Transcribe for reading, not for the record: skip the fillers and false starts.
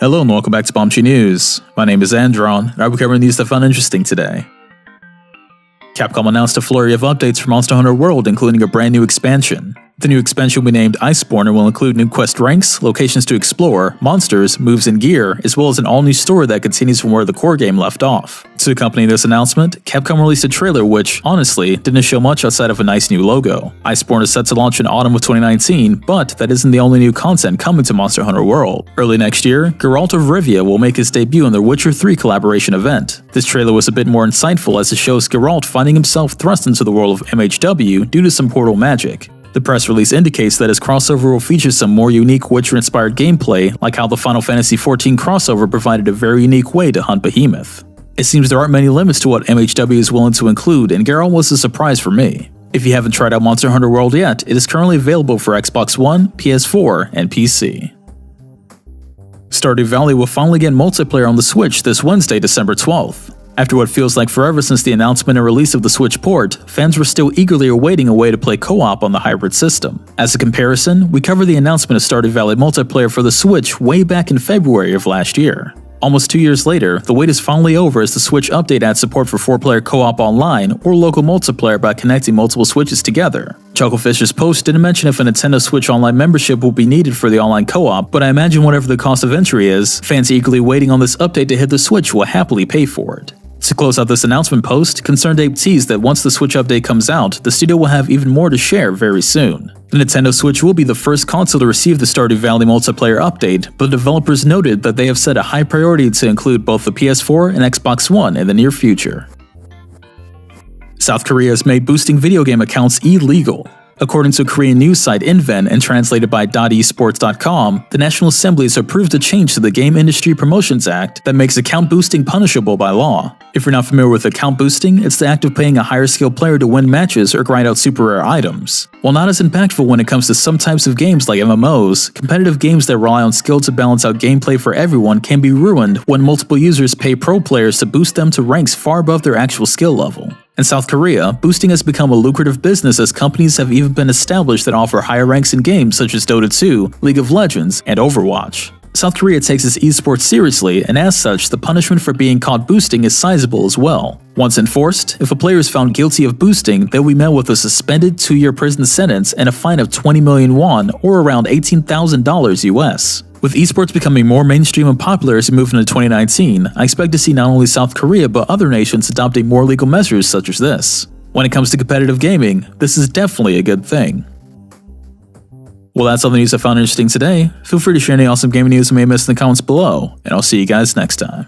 Hello and welcome back to Bombchu News. My name is Andron, and I'll be covering news that I found interesting today. Capcom announced a flurry of updates for Monster Hunter World, including a brand new expansion. The new expansion will be named Iceborne and will include new quest ranks, locations to explore, monsters, moves and gear, as well as an all-new story that continues from where the core game left off. To accompany this announcement, Capcom released a trailer which, honestly, didn't show much outside of a nice new logo. Iceborne is set to launch in autumn of 2019, but that isn't the only new content coming to Monster Hunter World. Early next year, Geralt of Rivia will make his debut in the Witcher 3 collaboration event. This trailer was a bit more insightful as it shows Geralt finding himself thrust into the world of MHW due to some portal magic. The press release indicates that his crossover will feature some more unique Witcher-inspired gameplay, like how the Final Fantasy XIV crossover provided a very unique way to hunt Behemoth. It seems there aren't many limits to what MHW is willing to include, and Geralt was a surprise for me. If you haven't tried out Monster Hunter World yet, it is currently available for Xbox One, PS4, and PC. Stardew Valley will finally get multiplayer on the Switch this Wednesday, December 12th. After what feels like forever since the announcement and release of the Switch port, fans were still eagerly awaiting a way to play co-op on the hybrid system. As a comparison, we covered the announcement of Stardew Valley Multiplayer for the Switch way back in February of last year. Almost 2 years later, the wait is finally over as the Switch update adds support for 4-player co-op online or local multiplayer by connecting multiple Switches together. Chucklefish's post didn't mention if a Nintendo Switch Online membership will be needed for the online co-op, but I imagine whatever the cost of entry is, fans eagerly waiting on this update to hit the Switch will happily pay for it. To close out this announcement post, Concerned Ape teased that once the Switch update comes out, the studio will have even more to share very soon. The Nintendo Switch will be the first console to receive the Stardew Valley Multiplayer update, but developers noted that they have set a high priority to include both the PS4 and Xbox One in the near future. South Korea has made boosting video game accounts illegal. According to Korean news site Inven and translated by .esports.com, the National Assembly has approved a change to the Game Industry Promotions Act that makes account boosting punishable by law. If you're not familiar with account boosting, it's the act of paying a higher skilled player to win matches or grind out super rare items. While not as impactful when it comes to some types of games like MMOs, competitive games that rely on skill to balance out gameplay for everyone can be ruined when multiple users pay pro players to boost them to ranks far above their actual skill level. In South Korea, boosting has become a lucrative business as companies have even been established that offer higher ranks in games such as Dota 2, League of Legends, and Overwatch. South Korea takes its esports seriously, and as such, the punishment for being caught boosting is sizable as well. Once enforced, if a player is found guilty of boosting, they'll be met with a suspended 2-year prison sentence and a fine of 20 million won, or around $18,000 US. With esports becoming more mainstream and popular as we move into 2019, I expect to see not only South Korea but other nations adopting more legal measures such as this. When it comes to competitive gaming, this is definitely a good thing. Well, that's all the news I found interesting today. Feel free to share any awesome gaming news you may have missed in the comments below, and I'll see you guys next time.